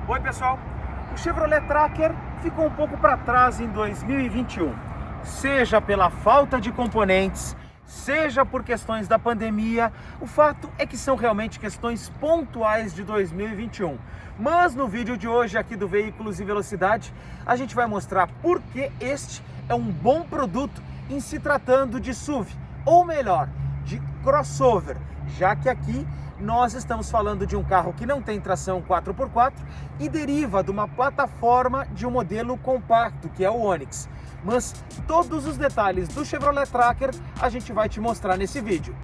Oi pessoal, o Chevrolet Tracker ficou um pouco para trás em 2021, seja pela falta de componentes, seja por questões da pandemia. O fato é que são realmente questões pontuais de 2021. Mas no vídeo de hoje aqui do Veículos e Velocidade, a gente vai mostrar por que este é um bom produto em se tratando de SUV, ou melhor, de crossover, já que aqui nós estamos falando de um carro que não tem tração 4x4 e deriva de uma plataforma de um modelo compacto, que é o Onix. Mas todos os detalhes do Chevrolet Tracker a gente vai te mostrar nesse vídeo.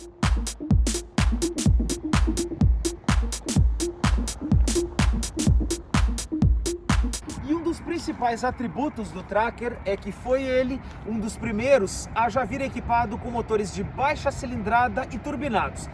E um dos principais atributos do Tracker é que foi ele um dos primeiros a já vir equipado com motores de baixa cilindrada e turbinados.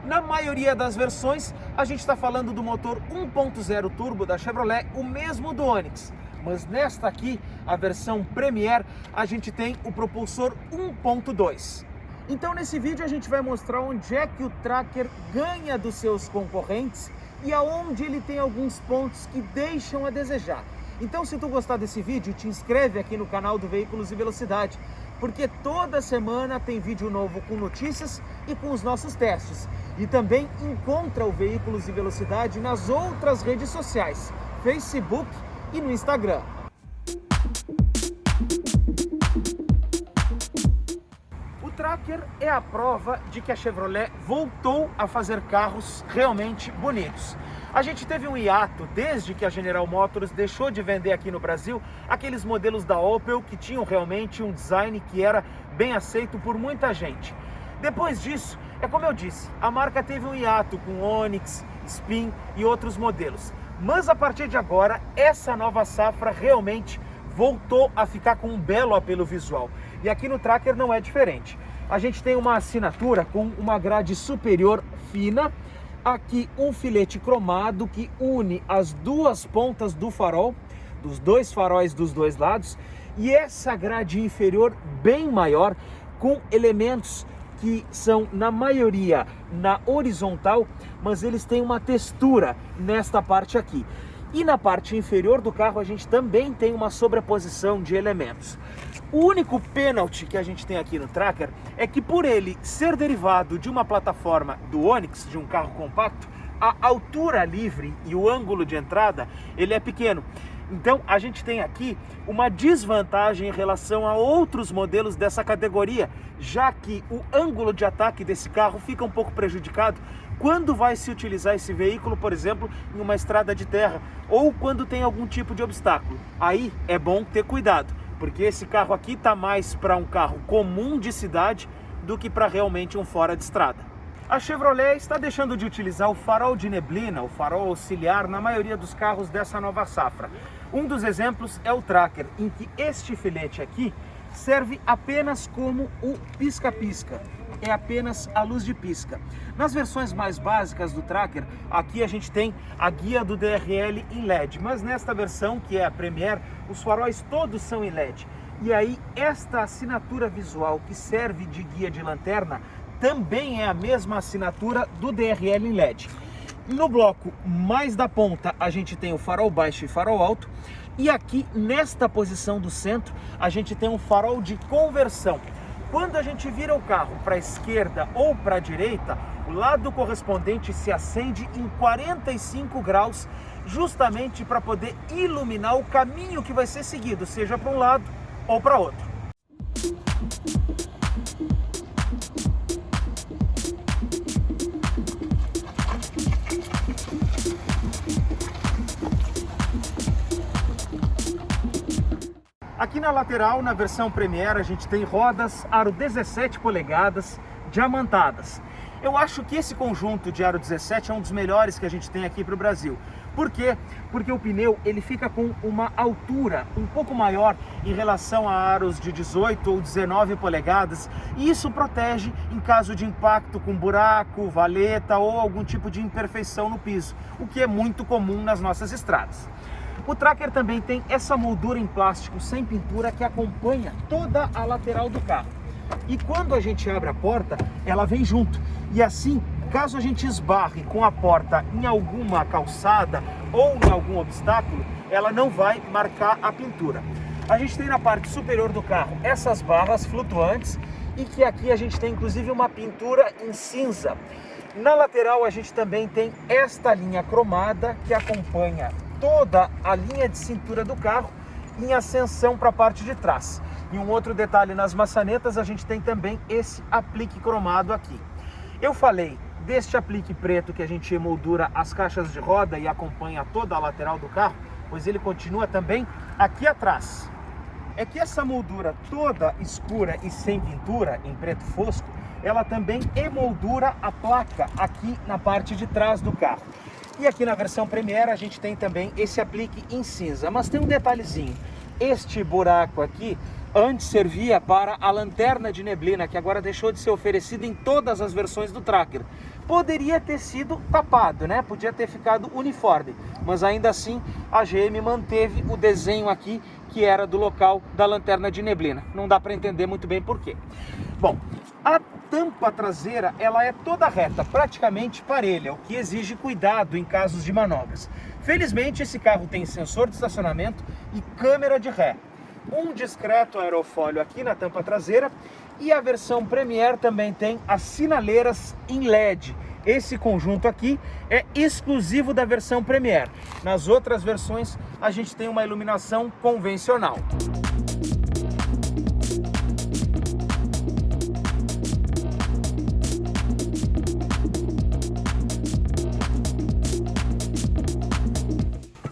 Na maioria das versões, a gente está falando do motor 1.0 turbo da Chevrolet, o mesmo do Onix. Mas nesta aqui, a versão Premier, a gente tem o propulsor 1.2. Então nesse vídeo a gente vai mostrar onde é que o Tracker ganha dos seus concorrentes e aonde ele tem alguns pontos que deixam a desejar. Então se tu gostar desse vídeo, te inscreve aqui no canal do Veículos e Velocidade, porque toda semana tem vídeo novo com notícias e com os nossos testes. E também encontra o Veículos e Velocidade nas outras redes sociais, Facebook e no Instagram. O Tracker é a prova de que a Chevrolet voltou a fazer carros realmente bonitos. A gente teve um hiato desde que a General Motors deixou de vender aqui no Brasil aqueles modelos da Opel que tinham realmente um design que era bem aceito por muita gente. Depois disso, é como eu disse, a marca teve um hiato com Onix, Spin e outros modelos. Mas a partir de agora, essa nova safra realmente voltou a ficar com um belo apelo visual. E aqui no Tracker não é diferente. A gente tem uma assinatura com uma grade superior fina, aqui um filete cromado que une as duas pontas do farol, dos dois faróis dos dois lados, e essa grade inferior bem maior, com elementos que são na maioria na horizontal, mas eles têm uma textura nesta parte aqui. E na parte inferior do carro a gente também tem uma sobreposição de elementos. O único pênalti que a gente tem aqui no Tracker é que, por ele ser derivado de uma plataforma do Onix, de um carro compacto, a altura livre e o ângulo de entrada ele é pequeno. Então a gente tem aqui uma desvantagem em relação a outros modelos dessa categoria, já que o ângulo de ataque desse carro fica um pouco prejudicado quando vai se utilizar esse veículo, por exemplo, em uma estrada de terra ou quando tem algum tipo de obstáculo. Aí é bom ter cuidado, porque esse carro aqui está mais para um carro comum de cidade do que para realmente um fora de estrada. A Chevrolet está deixando de utilizar o farol de neblina, o farol auxiliar, na maioria dos carros dessa nova safra. Um dos exemplos é o Tracker, em que este filete aqui serve apenas como o pisca-pisca, é apenas a luz de pisca. Nas versões mais básicas do Tracker, aqui a gente tem a guia do DRL em LED, mas nesta versão, que é a Premier, os faróis todos são em LED. E aí esta assinatura visual que serve de guia de lanterna também é a mesma assinatura do DRL em LED. No bloco mais da ponta a gente tem o farol baixo e farol alto, e aqui nesta posição do centro a gente tem um farol de conversão. Quando a gente vira o carro para a esquerda ou para a direita, o lado correspondente se acende em 45 graus, justamente para poder iluminar o caminho que vai ser seguido, seja para um lado ou para outro. Aqui na lateral, na versão Premier, a gente tem rodas aro 17 polegadas diamantadas. Eu acho que esse conjunto de aro 17 é um dos melhores que a gente tem aqui para o Brasil. Por quê? Porque o pneu ele fica com uma altura um pouco maior em relação a aros de 18 ou 19 polegadas, e isso protege em caso de impacto com buraco, valeta ou algum tipo de imperfeição no piso, o que é muito comum nas nossas estradas. O Tracker também tem essa moldura em plástico sem pintura que acompanha toda a lateral do carro. E quando a gente abre a porta, ela vem junto. E assim, caso a gente esbarre com a porta em alguma calçada ou em algum obstáculo, ela não vai marcar a pintura. A gente tem na parte superior do carro essas barras flutuantes e que aqui a gente tem inclusive uma pintura em cinza. Na lateral a gente também tem esta linha cromada que acompanha toda a linha de cintura do carro em ascensão para a parte de trás. E um outro detalhe, nas maçanetas a gente tem também esse aplique cromado aqui. Eu falei deste aplique preto que a gente emoldura as caixas de roda e acompanha toda a lateral do carro, pois ele continua também aqui atrás. É que essa moldura toda escura e sem pintura, em preto fosco, ela também emoldura a placa aqui na parte de trás do carro. E aqui na versão Premier a gente tem também esse aplique em cinza, mas tem um detalhezinho. Este buraco aqui antes servia para a lanterna de neblina, que agora deixou de ser oferecida em todas as versões do Tracker. Poderia ter sido tapado, né? Podia ter ficado uniforme, mas ainda assim a GM manteve o desenho aqui que era do local da lanterna de neblina. Não dá para entender muito bem por quê. Bom, a tampa traseira ela é toda reta, praticamente parelha, o que exige cuidado em casos de manobras. Felizmente esse carro tem sensor de estacionamento e câmera de ré. Um discreto aerofólio aqui na tampa traseira e a versão Premier também tem as sinaleiras em LED. Esse conjunto aqui é exclusivo da versão Premier. Nas outras versões a gente tem uma iluminação convencional.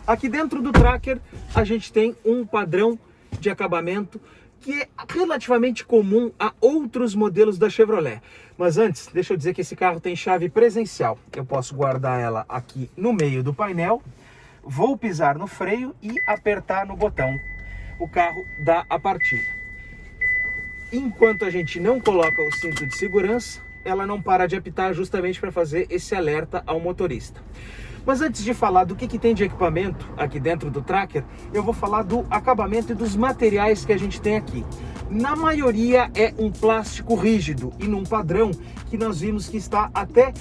Aqui dentro do Tracker a gente tem um padrão de acabamento que é relativamente comum a outros modelos da Chevrolet. Mas antes, deixa eu dizer que esse carro tem chave presencial. Eu posso guardar ela aqui no meio do painel, vou pisar no freio e apertar no botão. O carro dá a partida. Enquanto a gente não coloca o cinto de segurança, ela não para de apitar justamente para fazer esse alerta ao motorista. Mas antes de falar do que tem de equipamento aqui dentro do Tracker, eu vou falar do acabamento e dos materiais que a gente tem aqui. Na maioria é um plástico rígido e num padrão que nós vimos que está até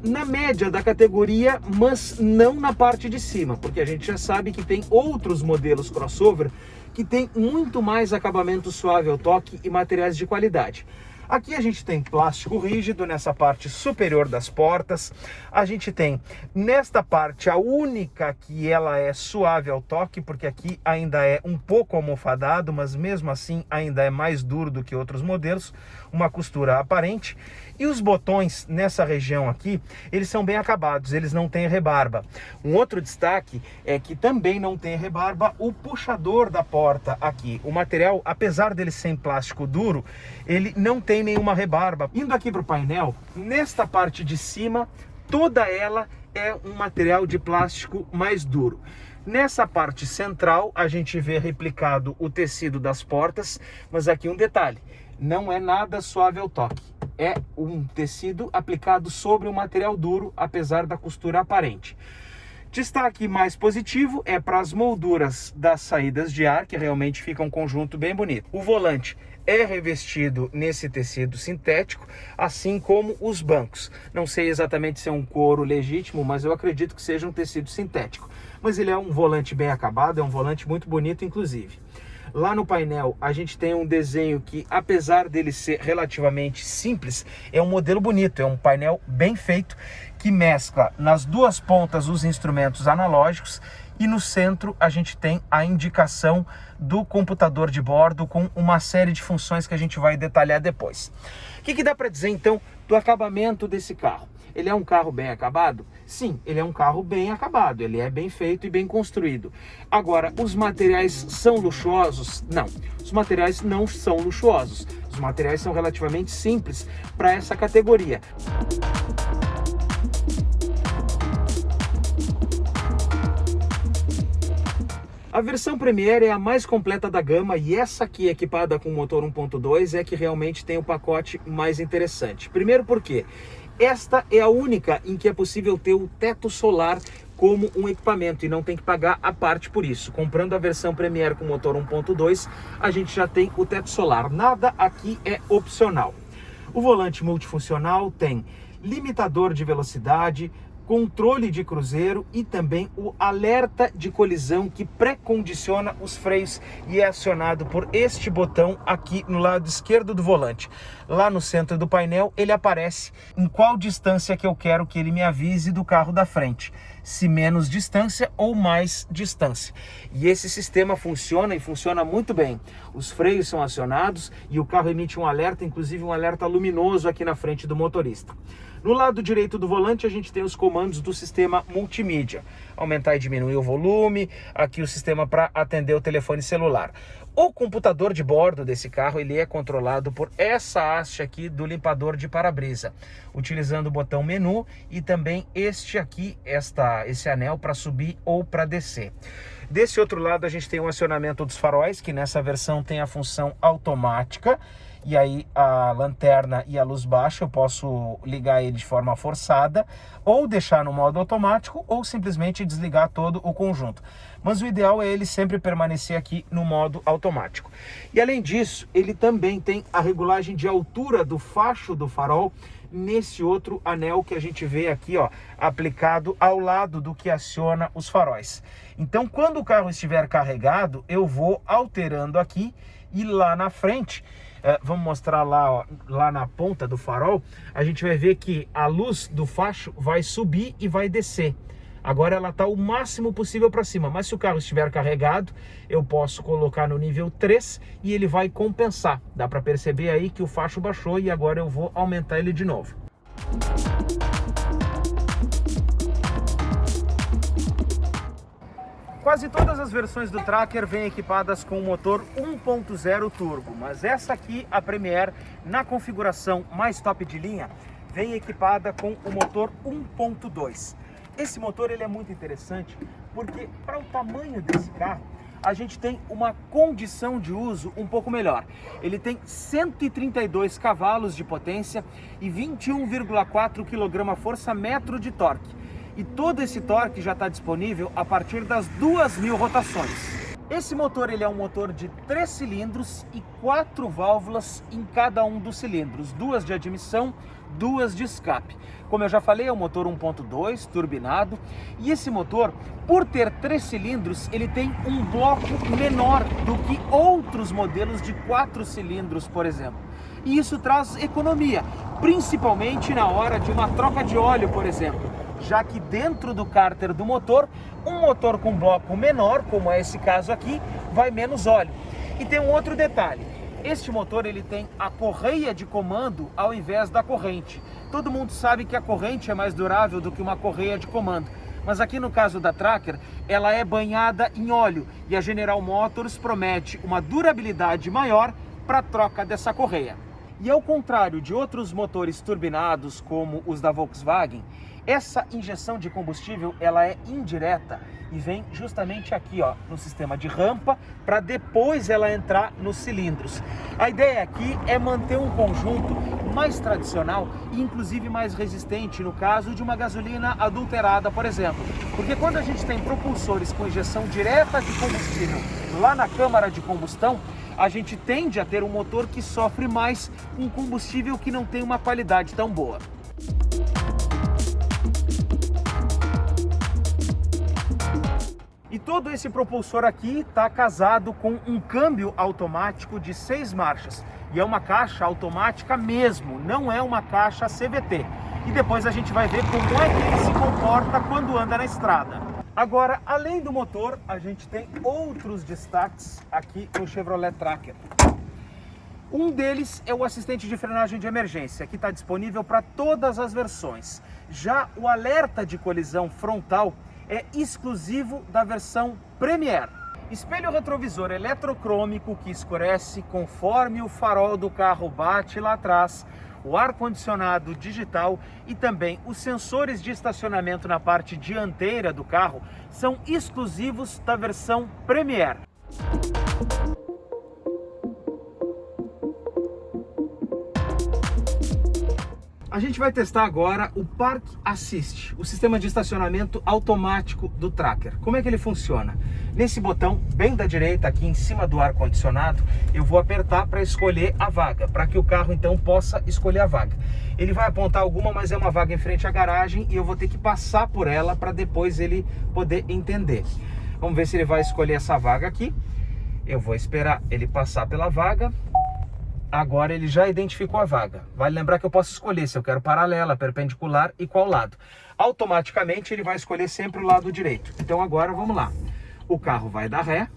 na média da categoria, mas não na parte de cima, porque a gente já sabe que tem outros modelos crossover que tem muito mais acabamento suave ao toque e materiais de qualidade. Aqui a gente tem plástico rígido nessa parte superior das portas. A gente tem nesta parte a única que ela é suave ao toque, porque aqui ainda é um pouco almofadado, mas mesmo assim ainda é mais duro do que outros modelos, uma costura aparente. E os botões nessa região aqui, eles são bem acabados, eles não têm rebarba. Um outro destaque é que também não tem rebarba o puxador da porta aqui. O material, apesar dele ser em plástico duro, ele não tem nenhuma rebarba. Indo aqui para o painel, nesta parte de cima, toda ela é um material de plástico mais duro. Nessa parte central, a gente vê replicado o tecido das portas, mas aqui um detalhe, não é nada suave ao toque. É um tecido aplicado sobre um material duro, apesar da costura aparente. Destaque mais positivo é para as molduras das saídas de ar, que realmente fica um conjunto bem bonito. O volante é revestido nesse tecido sintético, assim como os bancos. Não sei exatamente se é um couro legítimo, mas eu acredito que seja um tecido sintético. Mas ele é um volante bem acabado, é um volante muito bonito, inclusive. Lá no painel a gente tem um desenho que, apesar dele ser relativamente simples, é um modelo bonito, é um painel bem feito que mescla nas duas pontas os instrumentos analógicos e no centro a gente tem a indicação do computador de bordo com uma série de funções que a gente vai detalhar depois. O que dá para dizer então do acabamento desse carro? Ele é um carro bem acabado? Sim, ele é um carro bem acabado, ele é bem feito e bem construído. Agora, os materiais são luxuosos? Não, os materiais não são luxuosos. Os materiais são relativamente simples para essa categoria. A versão Premier é a mais completa da gama e essa aqui, equipada com motor 1.2, é que realmente tem o pacote mais interessante. Primeiro porque esta é a única em que é possível ter o teto solar como um equipamento e não tem que pagar a parte por isso. Comprando a versão Premier com motor 1.2, a gente já tem o teto solar. Nada aqui é opcional. O volante multifuncional tem limitador de velocidade, controle de cruzeiro e também o alerta de colisão que pré-condiciona os freios e é acionado por este botão aqui no lado esquerdo do volante. Lá no centro do painel ele aparece em qual distância que eu quero que ele me avise do carro da frente, se menos distância ou mais distância. E esse sistema funciona e funciona muito bem. Os freios são acionados e o carro emite um alerta, inclusive um alerta luminoso aqui na frente do motorista. No lado direito do volante a gente tem os comandos do sistema multimídia, aumentar e diminuir o volume, aqui o sistema para atender o telefone celular. O computador de bordo desse carro ele é controlado por essa haste aqui do limpador de para-brisa, utilizando o botão menu e também esse anel para subir ou para descer. Desse outro lado a gente tem o acionamento dos faróis, que nessa versão tem a função automática. E aí a lanterna e a luz baixa eu posso ligar ele de forma forçada, ou deixar no modo automático, ou simplesmente desligar todo o conjunto. Mas o ideal é ele sempre permanecer aqui no modo automático. E além disso, ele também tem a regulagem de altura do facho do farol, nesse outro anel que a gente vê aqui, ó, aplicado ao lado do que aciona os faróis. Então, quando o carro estiver carregado, eu vou alterando aqui e lá na frente, vamos mostrar lá, ó, lá na ponta do farol, a gente vai ver que a luz do facho vai subir e vai descer. Agora ela está o máximo possível para cima, mas se o carro estiver carregado, eu posso colocar no nível 3 e ele vai compensar. Dá para perceber aí que o facho baixou e agora eu vou aumentar ele de novo. Quase todas as versões do Tracker vêm equipadas com o motor 1.0 turbo, mas essa aqui, a Premier, na configuração mais top de linha, vem equipada com o motor 1.2. Esse motor ele é muito interessante porque para o tamanho desse carro, a gente tem uma condição de uso um pouco melhor. Ele tem 132 cavalos de potência e 21,4 kgfm de torque. E todo esse torque já está disponível a partir das 2.000 rotações. Esse motor ele é um motor de 3 cilindros e 4 válvulas em cada um dos cilindros, 2 de admissão, 2 de escape. Como eu já falei, é um motor 1.2 turbinado e esse motor, por ter 3 cilindros, ele tem um bloco menor do que outros modelos de 4 cilindros, por exemplo. E isso traz economia, principalmente na hora de uma troca de óleo, por exemplo, já que dentro do cárter do motor, um motor com bloco menor, como é esse caso aqui, vai menos óleo. E tem um outro detalhe, este motor ele tem a correia de comando ao invés da corrente. Todo mundo sabe que a corrente é mais durável do que uma correia de comando, mas aqui no caso da Tracker, ela é banhada em óleo e a General Motors promete uma durabilidade maior para a troca dessa correia. E ao contrário de outros motores turbinados como os da Volkswagen, essa injeção de combustível ela é indireta e vem justamente aqui, ó, no sistema de rampa, para depois ela entrar nos cilindros. A ideia aqui é manter um conjunto mais tradicional e inclusive mais resistente no caso de uma gasolina adulterada, por exemplo. Porque quando a gente tem propulsores com injeção direta de combustível lá na câmara de combustão, a gente tende a ter um motor que sofre mais com combustível que não tem uma qualidade tão boa. E todo esse propulsor aqui está casado com um câmbio automático de 6 marchas. E é uma caixa automática mesmo, não é uma caixa CVT. E depois a gente vai ver como é que ele se comporta quando anda na estrada. Agora, além do motor, a gente tem outros destaques aqui no Chevrolet Tracker. Um deles é o assistente de frenagem de emergência, que está disponível para todas as versões. Já o alerta de colisão frontal é exclusivo da versão Premier. Espelho retrovisor eletrocrômico que escurece conforme o farol do carro bate lá atrás, o ar-condicionado digital e também os sensores de estacionamento na parte dianteira do carro são exclusivos da versão Premier. A A gente vai testar agora o Park Assist, o sistema de estacionamento automático do Tracker. Como é que ele funciona? Nesse botão bem da direita, aqui em cima do ar-condicionado, eu vou apertar para escolher a vaga, para que o carro então possa escolher a vaga. Ele vai apontar alguma, mas é uma vaga em frente à garagem e eu vou ter que passar por ela para depois ele poder entender. Vamos ver se ele vai escolher essa vaga aqui. Eu vou esperar ele passar pela vaga. Agora ele já identificou a vaga. Vale lembrar que eu posso escolher se eu quero paralela, perpendicular e qual lado. Automaticamente ele vai escolher sempre o lado direito. Então agora vamos lá. O carro vai dar ré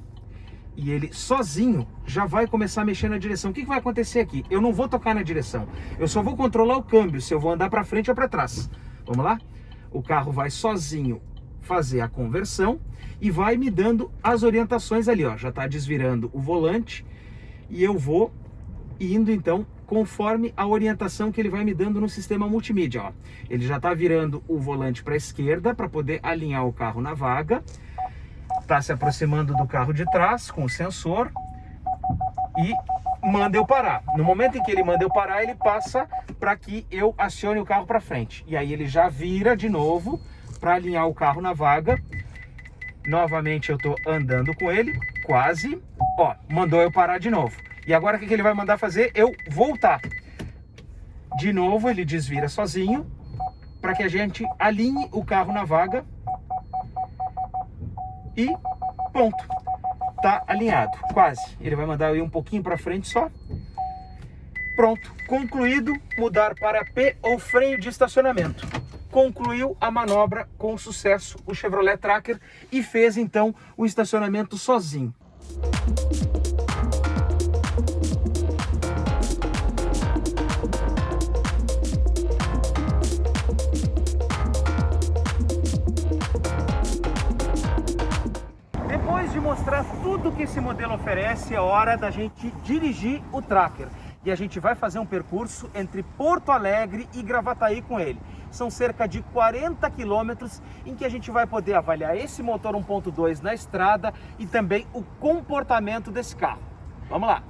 e ele sozinho já vai começar a mexer na direção. O que vai acontecer aqui? Eu não vou tocar na direção. Eu só vou controlar o câmbio, se eu vou andar para frente ou para trás. Vamos lá? O carro vai sozinho fazer a conversão e vai me dando as orientações ali, ó. Já está desvirando o volante e eu vou indo então conforme a orientação que ele vai me dando no sistema multimídia, ó. Ele já está virando o volante para a esquerda para poder alinhar o carro na vaga. Está se aproximando do carro de trás com o sensor e manda eu parar. No momento em que ele manda eu parar, ele passa para que eu acione o carro para frente. E aí ele já vira de novo para alinhar o carro na vaga. Novamente eu estou andando com ele, quase. Ó, mandou eu parar de novo. E agora o que ele vai mandar fazer? Eu voltar. De novo ele desvira sozinho para que a gente alinhe o carro na vaga. E ponto. Tá alinhado, quase. Ele vai mandar eu ir um pouquinho para frente só. Pronto. Concluído mudar para P ou freio de estacionamento. Concluiu a manobra com sucesso o Chevrolet Tracker e fez então o estacionamento sozinho. Depois de mostrar tudo que esse modelo oferece, é hora da gente dirigir o Tracker. E a gente vai fazer um percurso entre Porto Alegre e Gravataí com ele. São cerca de 40 quilômetros em que a gente vai poder avaliar esse motor 1.2 na estrada e também o comportamento desse carro. Vamos lá!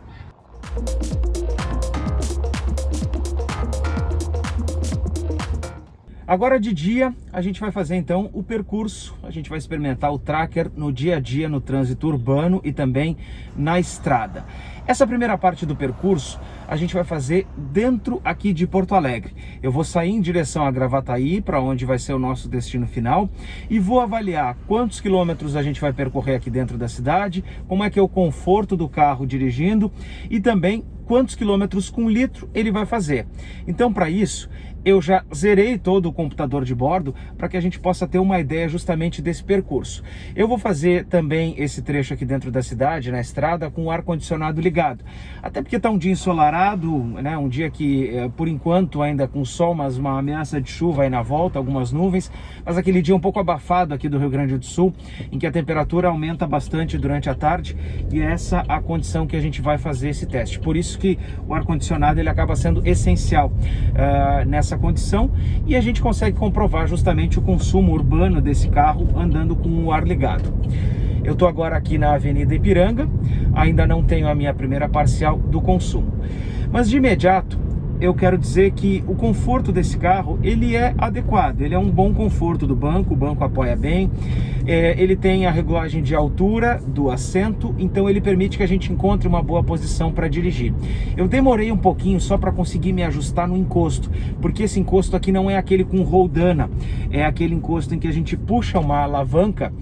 Agora de dia, a gente vai fazer então o percurso, a gente vai experimentar o Tracker no dia a dia, no trânsito urbano e também na estrada. Essa primeira parte do percurso a gente vai fazer dentro aqui de Porto Alegre. Eu vou sair em direção a Gravataí, para onde vai ser o nosso destino final, e vou avaliar quantos quilômetros a gente vai percorrer aqui dentro da cidade, como é que é o conforto do carro dirigindo e também quantos quilômetros com litro ele vai fazer. Então, para isso, eu já zerei todo o computador de bordo para que a gente possa ter uma ideia justamente desse percurso. Eu vou fazer também esse trecho aqui dentro da cidade, na estrada, com o ar-condicionado ligado. Até porque está um dia ensolarado, né? Um dia que, por enquanto, ainda com sol, mas uma ameaça de chuva aí na volta, algumas nuvens, mas aquele dia um pouco abafado aqui do Rio Grande do Sul, em que a temperatura aumenta bastante durante a tarde, e é essa a condição que a gente vai fazer esse teste. Por isso que o ar-condicionado ele acaba sendo essencial nessa condição, e a gente consegue comprovar justamente o consumo urbano desse carro andando com o ar ligado. Eu estou agora aqui na Avenida Ipiranga, ainda não tenho a minha primeira parcial do consumo, mas de imediato eu quero dizer que o conforto desse carro, ele é adequado, ele é um bom conforto do banco, o banco apoia bem, ele tem a regulagem de altura do assento, então ele permite que a gente encontre uma boa posição para dirigir. Eu demorei um pouquinho só para conseguir me ajustar no encosto, porque esse encosto aqui não é aquele com roldana, é aquele encosto em que a gente puxa uma alavanca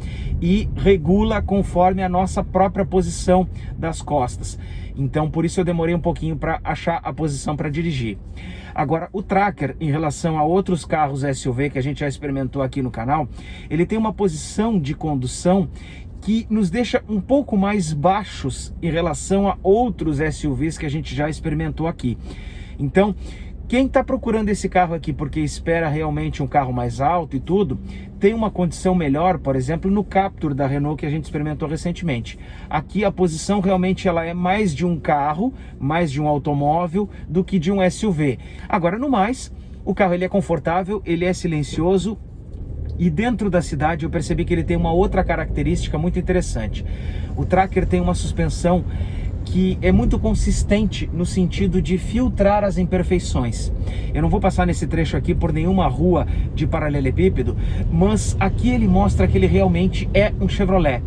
e regula conforme a nossa própria posição das costas. Então, por isso eu demorei um pouquinho para achar a posição para dirigir. Agora, o Tracker, em relação a outros carros SUV que a gente já experimentou aqui no canal, ele tem uma posição de condução que nos deixa um pouco mais baixos em relação a outros SUVs que a gente já experimentou aqui. Então, quem está procurando esse carro aqui porque espera realmente um carro mais alto e tudo, tem uma condição melhor, por exemplo, no Captur da Renault que a gente experimentou recentemente. Aqui a posição realmente ela é mais de um carro, mais de um automóvel do que de um SUV. Agora, no mais, o carro ele é confortável, ele é silencioso, e dentro da cidade eu percebi que ele tem uma outra característica muito interessante. O Tracker tem uma suspensão que é muito consistente no sentido de filtrar as imperfeições. Eu não vou passar nesse trecho aqui por nenhuma rua de paralelepípedo, mas aqui ele mostra que ele realmente é um Chevrolet.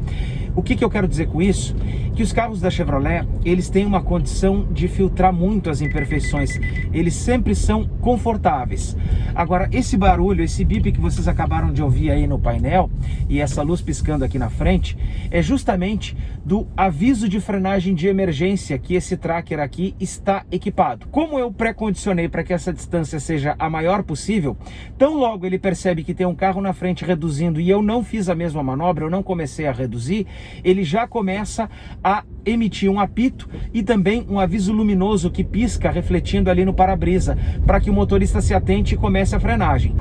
O que eu quero dizer com isso? Que os carros da Chevrolet, eles têm uma condição de filtrar muito as imperfeições. Eles sempre são confortáveis. Agora, esse barulho, esse bip que vocês acabaram de ouvir aí no painel, e essa luz piscando aqui na frente, é justamente do aviso de frenagem de emergência que esse tracker aqui está equipado. Como eu pré-condicionei para que essa distância seja a maior possível, tão logo ele percebe que tem um carro na frente reduzindo e eu não fiz a mesma manobra, eu não comecei a reduzir, ele já começa a emitir um apito e também um aviso luminoso que pisca refletindo ali no para-brisa, para que o motorista se atente e comece a frenagem.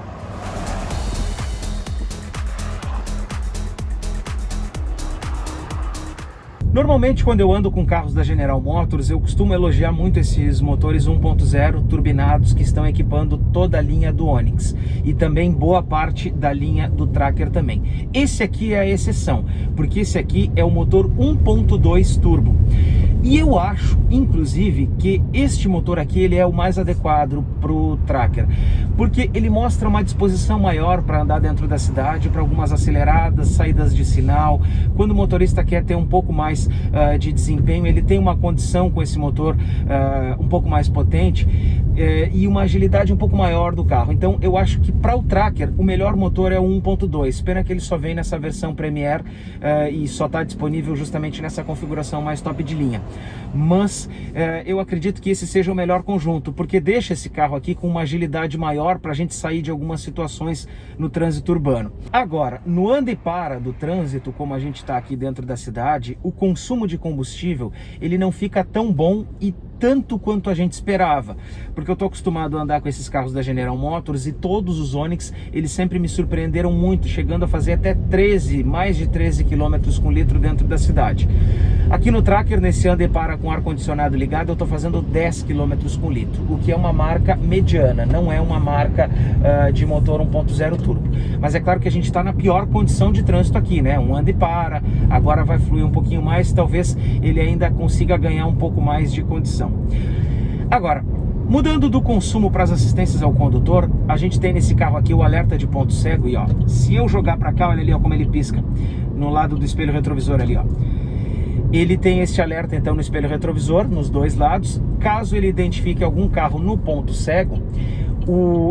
Normalmente, quando eu ando com carros da General Motors, eu costumo elogiar muito esses motores 1.0 turbinados que estão equipando toda a linha do Onix e também boa parte da linha do Tracker também. Esse aqui é a exceção, porque esse aqui é o motor 1.2 turbo. E eu acho, inclusive, que este motor aqui ele é o mais adequado para o Tracker, porque ele mostra uma disposição maior para andar dentro da cidade, para algumas aceleradas, saídas de sinal. Quando o motorista quer ter um pouco mais de desempenho, ele tem uma condição com esse motor um pouco mais potente e uma agilidade um pouco maior do carro. Então eu acho que para o Tracker o melhor motor é o 1.2. Pena que ele só vem nessa versão Premier e só está disponível justamente nessa configuração mais top de linha. Mas eu acredito que esse seja o melhor conjunto, porque deixa esse carro aqui com uma agilidade maior para a gente sair de algumas situações no trânsito urbano. Agora, no anda e para do trânsito, como a gente está aqui dentro da cidade, o consumo de combustível ele não fica tão bom e tanto quanto a gente esperava, porque eu estou acostumado a andar com esses carros da General Motors e todos os Onix, eles sempre me surpreenderam muito, chegando a fazer até mais de 13 km com litro dentro da cidade. Aqui no Tracker, nesse anda e para com ar-condicionado ligado, eu estou fazendo 10 km com litro, o que é uma marca mediana, não é uma marca de motor 1.0 turbo. Mas é claro que a gente está na pior condição de trânsito aqui, né? Um anda e para, agora vai fluir um pouquinho mais, talvez ele ainda consiga ganhar um pouco mais de condição. Agora, mudando do consumo para as assistências ao condutor, a gente tem nesse carro aqui o alerta de ponto cego e ó, se eu jogar para cá, olha ali ó, como ele pisca no lado do espelho retrovisor ali ó. Ele tem este alerta então no espelho retrovisor, nos dois lados. Caso ele identifique algum carro no ponto cego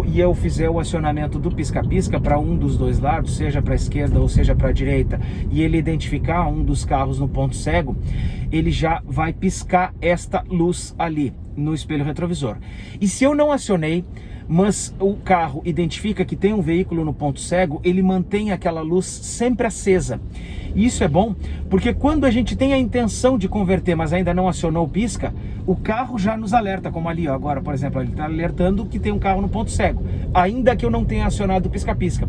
e eu fizer o acionamento do pisca-pisca para um dos dois lados, seja para a esquerda ou seja para a direita, e ele identificar um dos carros no ponto cego, ele já vai piscar esta luz ali no espelho retrovisor. E se eu não acionei, mas o carro identifica que tem um veículo no ponto cego, ele mantém aquela luz sempre acesa. E isso é bom, porque quando a gente tem a intenção de converter, mas ainda não acionou o pisca, o carro já nos alerta, como ali ó, agora, por exemplo, ele está alertando que tem um carro no ponto cego, ainda que eu não tenha acionado o pisca-pisca.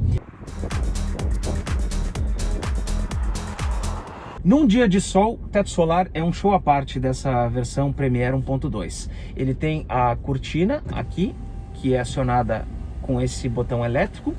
Num dia de sol, o teto solar é um show à parte dessa versão Premier 1.2. Ele tem a cortina aqui, que é acionada com esse botão elétrico,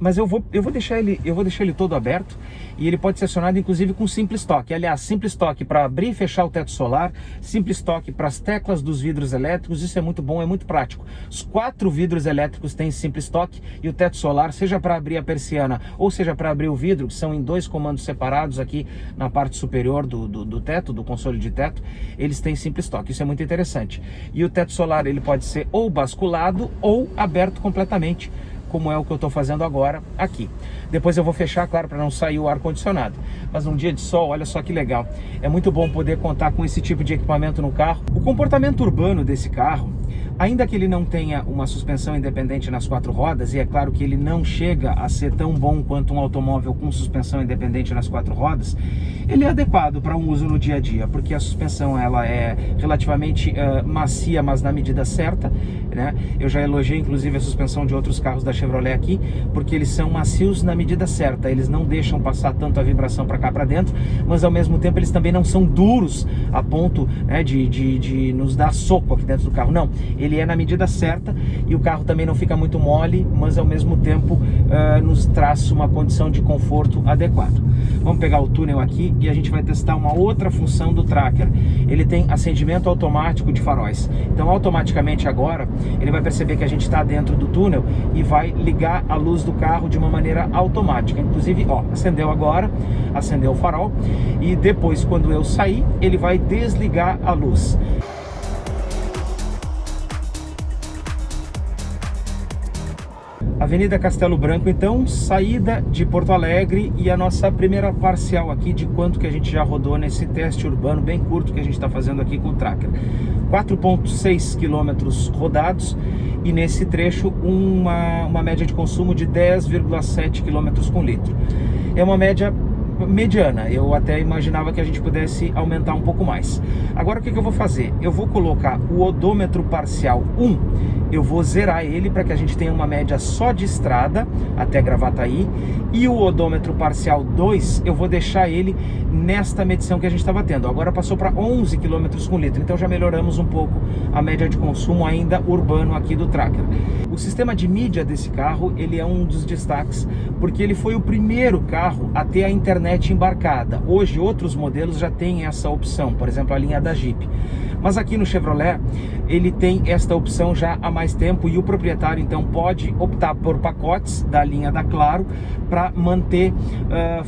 mas eu vou deixar ele todo aberto e ele pode ser acionado inclusive com simples toque. Aliás, simples toque para abrir e fechar o teto solar, simples toque para as teclas dos vidros elétricos, isso é muito bom, é muito prático. Os 4 vidros elétricos têm simples toque e o teto solar, seja para abrir a persiana ou seja para abrir o vidro, que são em 2 comandos separados aqui na parte superior do teto, do console de teto, eles têm simples toque, isso é muito interessante. E o teto solar ele pode ser ou basculado ou aberto completamente, como é o que eu estou fazendo agora aqui. Depois eu vou fechar, claro, para não sair o ar-condicionado. Mas num dia de sol, olha só que legal. É muito bom poder contar com esse tipo de equipamento no carro. O comportamento urbano desse carro, ainda que ele não tenha uma suspensão independente nas 4 rodas, e é claro que ele não chega a ser tão bom quanto um automóvel com suspensão independente nas 4 rodas, ele é adequado para um uso no dia a dia, porque a suspensão ela é relativamente macia, mas na medida certa, né? Eu já elogiei inclusive a suspensão de outros carros da Chevrolet aqui, porque eles são macios na medida certa, eles não deixam passar tanto a vibração para cá para dentro, mas ao mesmo tempo eles também não são duros a ponto, né, de nos dar soco aqui dentro do carro, não, ele é na medida certa e o carro também não fica muito mole, mas ao mesmo tempo nos traz uma condição de conforto adequado. Vamos pegar o túnel aqui e a gente vai testar uma outra função do Tracker. Ele tem acendimento automático de faróis, então automaticamente agora ele vai perceber que a gente está dentro do túnel e vai ligar a luz do carro de uma maneira automática. Inclusive, ó, acendeu agora, acendeu o farol, e depois, quando eu sair, ele vai desligar a luz. Avenida Castelo Branco, então, saída de Porto Alegre, e a nossa primeira parcial aqui de quanto que a gente já rodou nesse teste urbano bem curto que a gente está fazendo aqui com o Tracker. 4,6 quilômetros rodados, e nesse trecho uma média de consumo de 10,7 quilômetros com litro. É uma média mediana, eu até imaginava que a gente pudesse aumentar um pouco mais. Agora o que eu vou fazer? Eu vou colocar o odômetro parcial 1, eu vou zerar ele para que a gente tenha uma média só de estrada até Gravataí, e o odômetro parcial 2 eu vou deixar ele nesta medição que a gente estava tendo. Agora passou para 11 km com litro, então já melhoramos um pouco a média de consumo ainda urbano aqui do Tracker. O sistema de mídia desse carro, ele é um dos destaques, porque ele foi o primeiro carro a ter a internet embarcada. Hoje outros modelos já têm essa opção, por exemplo a linha da Jeep. Mas aqui no Chevrolet ele tem esta opção já há mais tempo, e o proprietário então pode optar por pacotes da linha da Claro para manter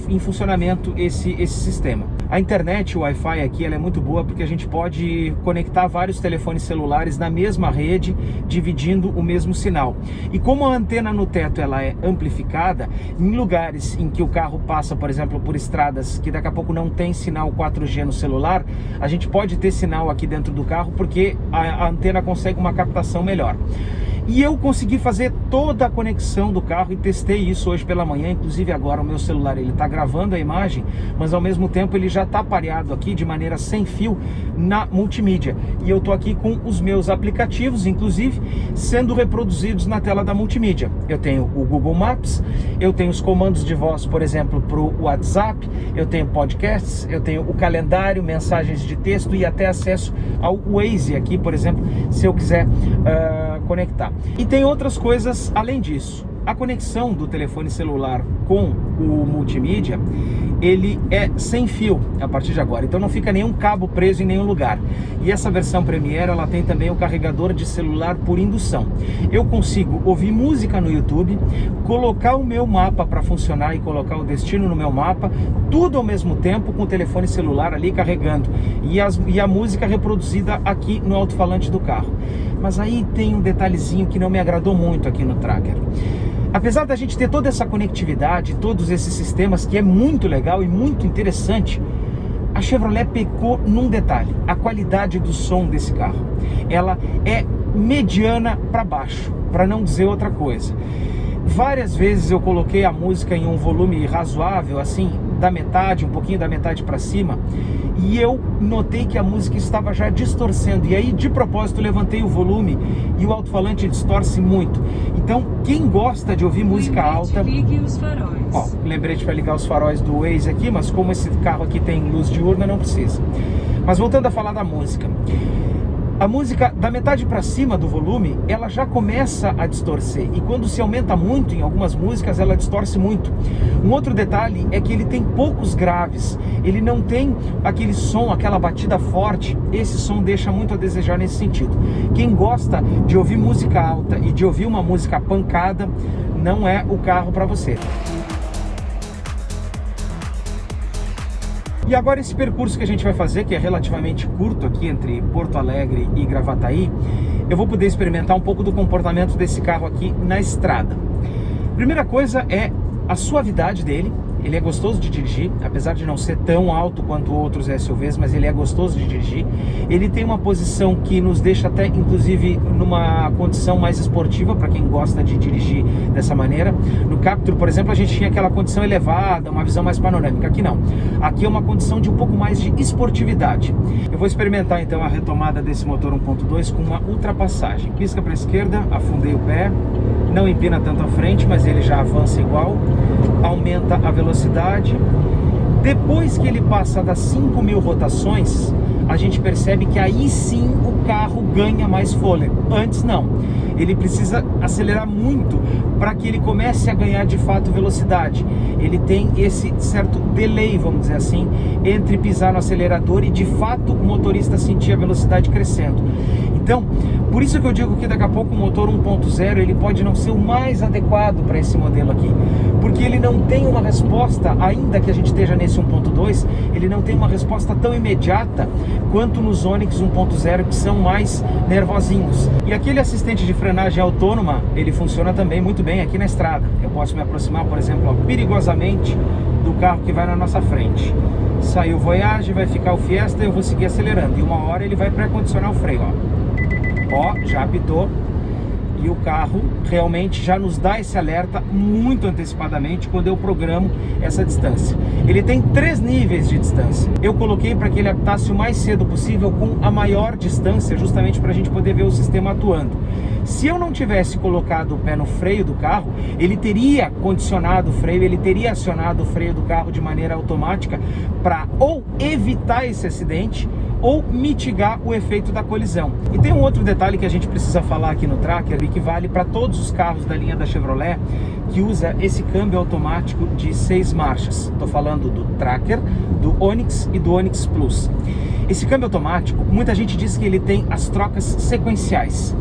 em funcionamento esse sistema. A internet, o Wi-Fi aqui, ela é muito boa porque a gente pode conectar vários telefones celulares na mesma rede, dividindo o mesmo sinal. E como a antena no teto ela é amplificada, em lugares em que o carro passa, por exemplo, por estradas que daqui a pouco não tem sinal 4G no celular, a gente pode ter sinal aqui dentro do carro porque a antena consegue uma captação melhor. E eu consegui fazer toda a conexão do carro e testei isso hoje pela manhã. Inclusive agora o meu celular ele está gravando a imagem, mas ao mesmo tempo ele já está pareado aqui de maneira sem fio na multimídia. E eu estou aqui com os meus aplicativos, inclusive, sendo reproduzidos na tela da multimídia. Eu tenho o Google Maps, eu tenho os comandos de voz, por exemplo, para o WhatsApp, eu tenho podcasts, eu tenho o calendário, mensagens de texto e até acesso ao Waze aqui, por exemplo, se eu quiser conectar. E tem outras coisas além disso. A conexão do telefone celular com o multimídia, ele é sem fio a partir de agora, então não fica nenhum cabo preso em nenhum lugar. E essa versão Premiere, ela tem também o carregador de celular por indução. Eu consigo ouvir música no YouTube, colocar o meu mapa para funcionar e colocar o destino no meu mapa, tudo ao mesmo tempo com o telefone celular ali carregando, e a música reproduzida aqui no alto-falante do carro. Mas aí tem um detalhezinho que não me agradou muito aqui no Tracker. Apesar da gente ter toda essa conectividade, todos esses sistemas, que é muito legal e muito interessante, a Chevrolet pecou num detalhe: a qualidade do som desse carro. Ela é mediana para baixo, para não dizer outra coisa. Várias vezes eu coloquei a música em um volume razoável, assim, da metade, um pouquinho da metade para cima, e eu notei que a música estava já distorcendo, e aí de propósito levantei o volume e o alto-falante distorce muito. Então quem gosta de ouvir música alta, ligue os faróis. Ó, lembrete para ligar os faróis do Waze aqui, mas como esse carro aqui tem luz diurna, não precisa. Mas voltando a falar da música, a música da metade para cima do volume, ela já começa a distorcer, e quando se aumenta muito em algumas músicas, ela distorce muito. Um outro detalhe é que ele tem poucos graves, ele não tem aquele som, aquela batida forte. Esse som deixa muito a desejar nesse sentido. Quem gosta de ouvir música alta e de ouvir uma música pancada, não é o carro para você. E agora esse percurso que a gente vai fazer, que é relativamente curto aqui entre Porto Alegre e Gravataí, eu vou poder experimentar um pouco do comportamento desse carro aqui na estrada. Primeira coisa é a suavidade dele. Ele é gostoso de dirigir, apesar de não ser tão alto quanto outros SUVs, mas ele é gostoso de dirigir. Ele tem uma posição que nos deixa até, inclusive, numa condição mais esportiva, para quem gosta de dirigir dessa maneira. No Captur, por exemplo, a gente tinha aquela condição elevada, uma visão mais panorâmica. Aqui não. Aqui é uma condição de um pouco mais de esportividade. Eu vou experimentar, então, a retomada desse motor 1.2 com uma ultrapassagem. Pisca para a esquerda, afundei o pé, não empina tanto a frente, mas ele já avança igual, aumenta a velocidade Depois que ele passa das 5.000 rotações, a gente percebe que aí sim o carro ganha mais fôlego. Antes não. Ele precisa acelerar muito para que ele comece a ganhar de fato velocidade. Ele tem esse certo delay, vamos dizer assim, entre pisar no acelerador e de fato o motorista sentir a velocidade crescendo. Então, por isso que eu digo que daqui a pouco o motor 1.0 ele pode não ser o mais adequado para esse modelo aqui, porque ele não tem uma resposta, ainda que a gente esteja nesse 1.2, ele não tem uma resposta tão imediata quanto nos Onix 1.0, que são mais nervosinhos. E aquele assistente de frenagem autônoma, ele funciona também muito bem aqui na estrada. Eu posso me aproximar, por exemplo, ó, perigosamente do carro que vai na nossa frente. Saiu o Voyage, vai ficar o Fiesta e eu vou seguir acelerando. E uma hora ele vai pré-condicionar o freio, ó. Ó, já apitou. E o carro realmente já nos dá esse alerta muito antecipadamente quando eu programo essa distância. Ele tem 3 níveis de distância. Eu coloquei para que ele apitasse o mais cedo possível com a maior distância, justamente para a gente poder ver o sistema atuando. Se eu não tivesse colocado o pé no freio do carro, ele teria condicionado o freio, ele teria acionado o freio do carro de maneira automática para ou evitar esse acidente ou mitigar o efeito da colisão. E tem um outro detalhe que a gente precisa falar aqui no Tracker e que vale para todos os carros da linha da Chevrolet que usa esse câmbio automático de 6 marchas. Estou falando do Tracker, do Onix e do Onix Plus. Esse câmbio automático, muita gente diz que ele tem as trocas sequenciais.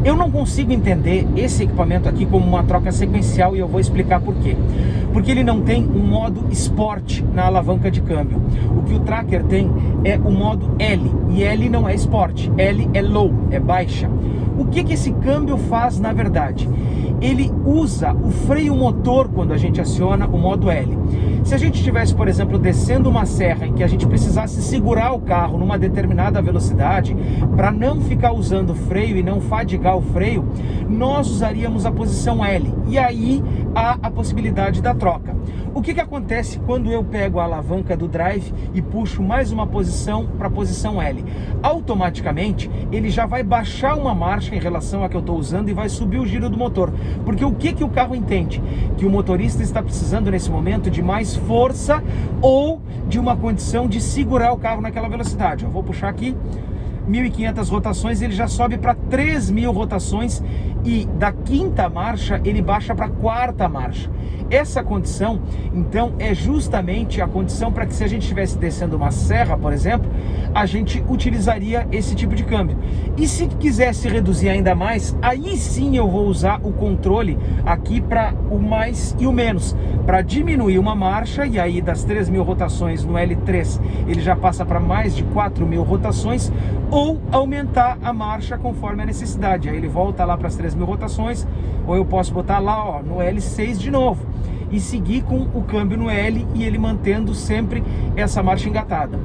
Eu não consigo entender esse equipamento aqui como uma troca sequencial e eu vou explicar por quê. Porque ele não tem um modo Sport na alavanca de câmbio. O que o Tracker tem é o modo L, e L não é Sport, L é Low, é baixa. O que esse câmbio faz na verdade? Ele usa o freio motor quando a gente aciona o modo L. Se a gente estivesse, por exemplo, descendo uma serra em que a gente precisasse segurar o carro numa determinada velocidade, para não ficar usando o freio e não fadigar o freio, nós usaríamos a posição L. E aí há a possibilidade da troca. O que acontece quando eu pego a alavanca do drive e puxo mais uma posição para a posição L? Automaticamente ele já vai baixar uma marcha em relação a que eu estou usando e vai subir o giro do motor. Porque o que o carro entende? Que o motorista está precisando nesse momento de mais força ou de uma condição de segurar o carro naquela velocidade. Eu vou puxar aqui 1.500 rotações, ele já sobe para 3.000 rotações e da 5ª marcha ele baixa para a 4ª marcha. Essa condição, então, é justamente a condição para que, se a gente estivesse descendo uma serra, por exemplo, a gente utilizaria esse tipo de câmbio. E se quisesse reduzir ainda mais, aí sim eu vou usar o controle aqui para o mais e o menos, para diminuir uma marcha, e aí das 3.000 rotações no L3 ele já passa para mais de 4.000 rotações, ou aumentar a marcha conforme a necessidade. Aí ele volta lá para as 3.000 rotações, ou eu posso botar lá, ó, no L6 de novo e seguir com o câmbio no L e ele mantendo sempre essa marcha engatada.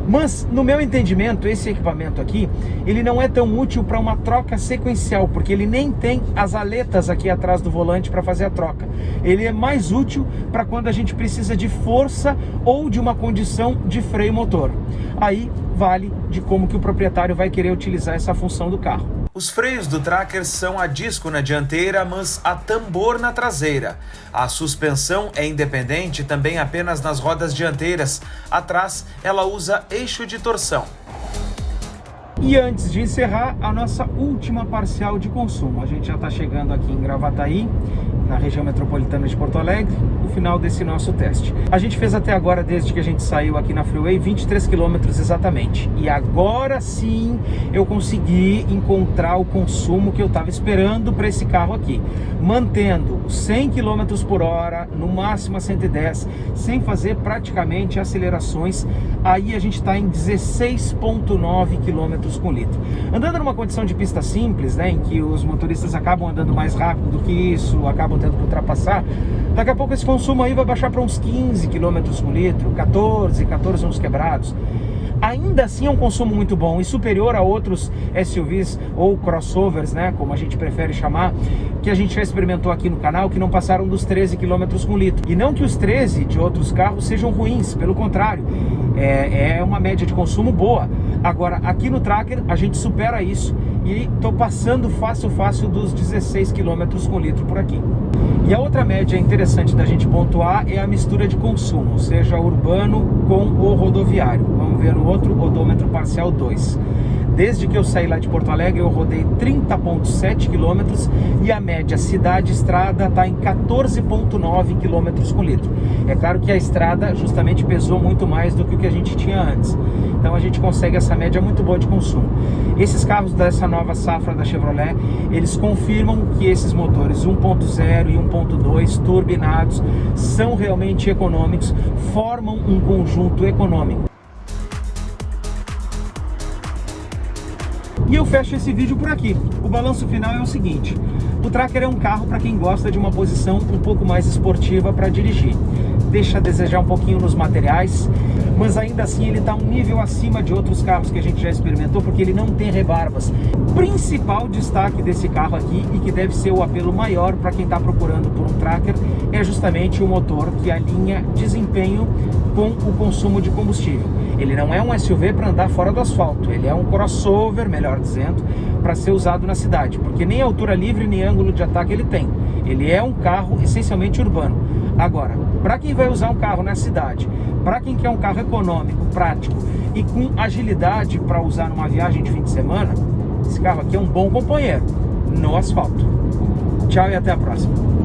Mas, no meu entendimento, esse equipamento aqui, ele não é tão útil para uma troca sequencial, porque ele nem tem as aletas aqui atrás do volante para fazer a troca. Ele é mais útil para quando a gente precisa de força ou de uma condição de freio motor. Aí vale de como que o proprietário vai querer utilizar essa função do carro. Os freios do Tracker são a disco na dianteira, mas a tambor na traseira. A suspensão é independente também apenas nas rodas dianteiras. Atrás, ela usa eixo de torção. E antes de encerrar, a nossa última parcial de consumo. A gente já está chegando aqui em Gravataí, na região metropolitana de Porto Alegre, no final desse nosso teste. A gente fez até agora, desde que a gente saiu aqui na Freeway, 23 km exatamente. E agora sim eu consegui encontrar o consumo que eu estava esperando para esse carro aqui. Mantendo 100 km por hora, no máximo a 110, sem fazer praticamente acelerações. Aí a gente está em 16,9 km com litro. Andando numa condição de pista simples, né, em que os motoristas acabam andando mais rápido do que isso, acabam tendo que ultrapassar, daqui a pouco esse consumo aí vai baixar para uns 15 km com litro, 14 uns quebrados. Ainda assim é um consumo muito bom e superior a outros SUVs ou crossovers, né, como a gente prefere chamar, que a gente já experimentou aqui no canal, que não passaram dos 13 km com litro. E não que os 13 de outros carros sejam ruins, pelo contrário, é uma média de consumo boa. Agora, aqui no Tracker a gente supera isso e estou passando fácil dos 16 km com litro por aqui. E a outra média interessante da gente pontuar é a mistura de consumo, seja urbano com o rodoviário. Vamos ver no outro odômetro parcial 2. Desde que eu saí lá de Porto Alegre, eu rodei 30,7 km e a média cidade-estrada está em 14,9 km com litro. É claro que a estrada justamente pesou muito mais do que o que a gente tinha antes. Então a gente consegue essa média muito boa de consumo. Esses carros dessa nova safra da Chevrolet, eles confirmam que esses motores 1.0 e 1.2 turbinados são realmente econômicos, formam um conjunto econômico. E eu fecho esse vídeo por aqui. O balanço final é o seguinte: o Tracker é um carro para quem gosta de uma posição um pouco mais esportiva para dirigir. Deixa a desejar um pouquinho nos materiais, mas ainda assim ele está um nível acima de outros carros que a gente já experimentou, porque ele não tem rebarbas. O principal destaque desse carro aqui, e que deve ser o apelo maior para quem está procurando por um Tracker, é justamente o motor que alinha desempenho com o consumo de combustível. Ele não é um SUV para andar fora do asfalto, ele é um crossover, melhor dizendo, para ser usado na cidade, porque nem altura livre nem ângulo de ataque ele tem. Ele é um carro essencialmente urbano. Agora, para quem vai usar um carro na cidade, para quem quer um carro econômico, prático e com agilidade para usar numa viagem de fim de semana, esse carro aqui é um bom companheiro no asfalto. Tchau e até a próxima.